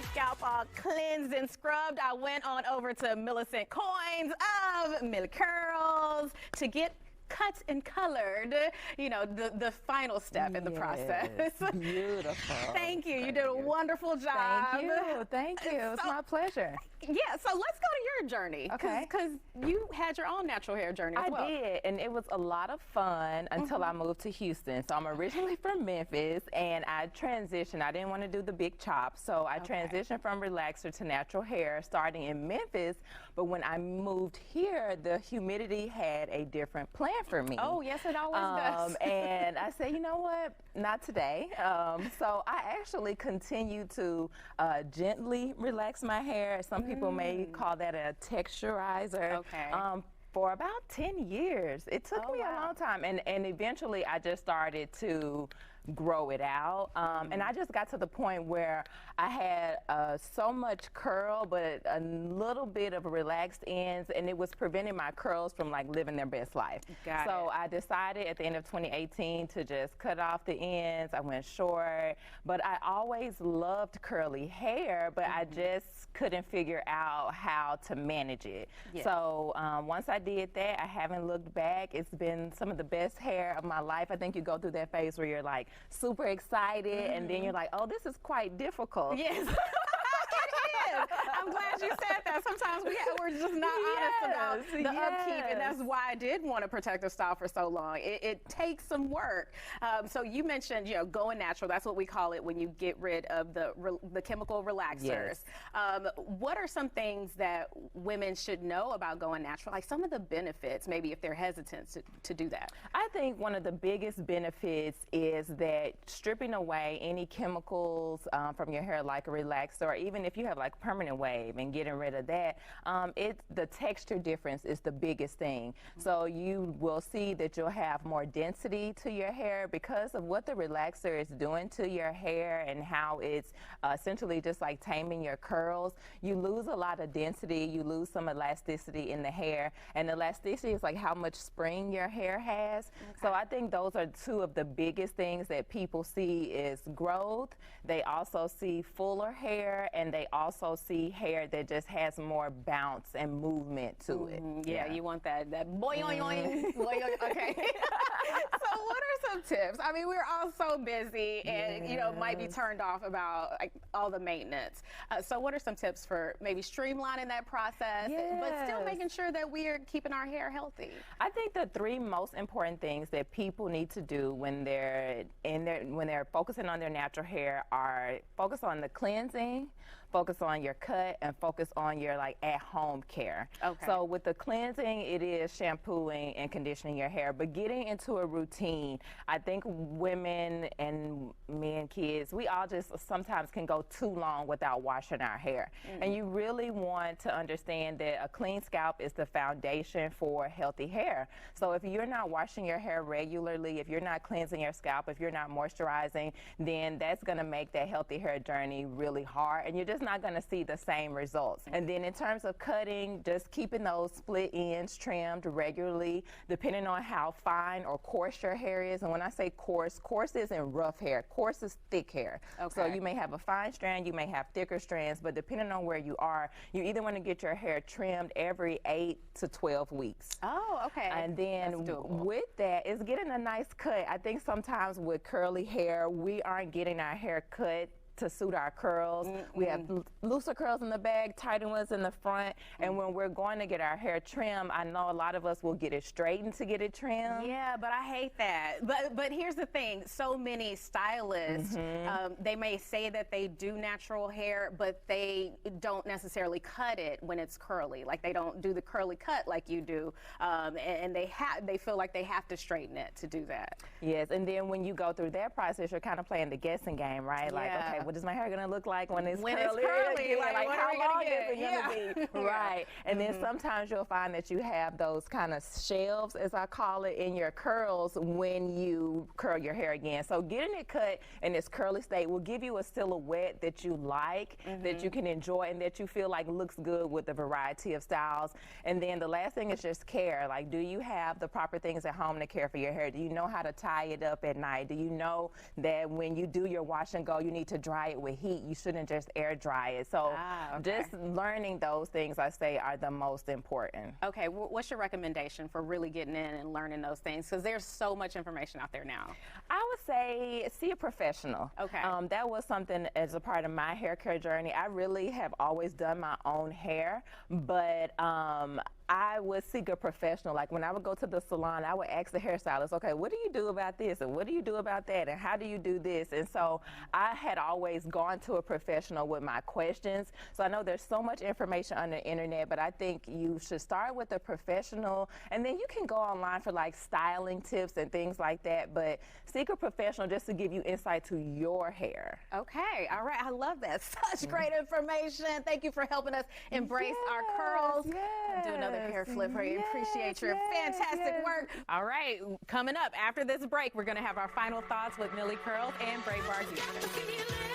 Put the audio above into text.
my scalp all cleansed and scrubbed, I went on over to Millicent Coins of Millie Curls to get cut and colored, you know, the final step in the process. Beautiful. Thank you. You did a wonderful job. Thank you. Thank you. It's my pleasure. Yeah, so let's go to your journey. Okay. Because you had your own natural hair journey as well. I did, and it was a lot of fun until I moved to Houston. So I'm originally from Memphis, and I transitioned. I didn't want to do the big chop, so I transitioned from relaxer to natural hair starting in Memphis. But when I moved here, the humidity had a different plan for me. Oh, yes, it always does. And I said, you know what? Not today. So I actually continued to gently relax my hair. Some people may call that a texturizer. Okay. For about 10 years. It took me a long time. And eventually I just started to grow it out. And I just got to the point where I had so much curl, but a little bit of relaxed ends, and it was preventing my curls from like living their best life. So I decided at the end of 2018 to just cut off the ends. I went short, but I always loved curly hair, but I just couldn't figure out how to manage it. So once I did that, I haven't looked back. It's been some of the best hair of my life. I think you go through that phase where you're like super excited, and then you're like, oh, this is quite difficult. Yes. It is. I'm glad you said that. Sometimes we're just not honest about the upkeep, and that's why I did want a protective style for so long. It takes some work. So you mentioned, you know, going natural. That's what we call it when you get rid of the chemical relaxers. What are some things that women should know about going natural? Like some of the benefits, maybe if they're hesitant to do that. I think one of the biggest benefits is that stripping away any chemicals from your hair, like a relaxer, or even if you have like permanent wave and getting rid of that, the texture difference is the biggest thing. So you will see that you'll have more density to your hair because of what the relaxer is doing to your hair and how it's essentially just like taming your curls. You lose a lot of density, you lose some elasticity in the hair, and elasticity is like how much spring your hair has. So I think those are two of the biggest things that people see is growth. They also see fuller hair, and they also see hair that just has more bounce and movement to it. Yeah, you want that boing, boing. Okay. So what are some tips? I mean, we're all so busy and, you know, might be turned off about like, all the maintenance. So what are some tips for maybe streamlining that process, but still making sure that we are keeping our hair healthy? I think the three most important things that people need to do when they're focusing on their natural hair are focus on the cleansing, focus on your cut, and focus on your like at-home care. So with the cleansing, it is shampooing and conditioning your hair, but getting into a routine. I think women and men, kids, we all just sometimes can go too long without washing our hair. And you really want to understand that a clean scalp is the foundation for healthy hair. So if you're not washing your hair regularly, if you're not cleansing your scalp, if you're not moisturizing, then that's going to make that healthy hair journey really hard, and you're just not going to see the same results. And then in terms of cutting, just keeping those split ends trimmed regularly, depending on how fine or coarse your hair is. And when I say coarse, coarse isn't rough hair. Coarse is thick hair. So you may have a fine strand, you may have thicker strands, but depending on where you are, you either want to get your hair trimmed every 8 to 12 weeks. And then with that is getting a nice cut. I think sometimes with curly hair, we aren't getting our hair cut to suit our curls. We have looser curls in the back, tighter ones in the front, and when we're going to get our hair trimmed, I know a lot of us will get it straightened to get it trimmed. Yeah, but I hate that. But here's the thing, so many stylists, they may say that they do natural hair, but they don't necessarily cut it when it's curly. Like they don't do the curly cut like you do, and they feel like they have to straighten it to do that. Yes, and then when you go through that process, you're kind of playing the guessing game, right? Like, okay, what is my hair gonna look like when it's curly? Like how long is it gonna be? Right. And then sometimes you'll find that you have those kind of shelves, as I call it, in your curls when you curl your hair again. So getting it cut in its curly state will give you a silhouette that you like, that you can enjoy, and that you feel like looks good with a variety of styles. And then the last thing is just care. Like, do you have the proper things at home to care for your hair? Do you know how to tie it up at night? Do you know that when you do your wash and go, you need to dry dry it with heat. You shouldn't just air dry it. So just learning those things, I say, are the most important. Okay, what's your recommendation for really getting in and learning those things? Because there's so much information out there now. I would say see a professional. Okay. That was something as a part of my hair care journey. I really have always done my own hair, but I would seek a professional. Like when I would go to the salon, I would ask the hairstylist, okay, what do you do about this? And what do you do about that? And how do you do this? And so I had always gone to a professional with my questions. So I know there's so much information on the internet, but I think you should start with a professional, and then you can go online for like styling tips and things like that, but seek a professional just to give you insight to your hair. Okay, all right, I love that. Such great information. Thank you for helping us embrace our curls. Do another hair flip for you. Appreciate your fantastic work. All right, coming up after this break, we're going to have our final thoughts with Millie Curls and Braid Bar Houston.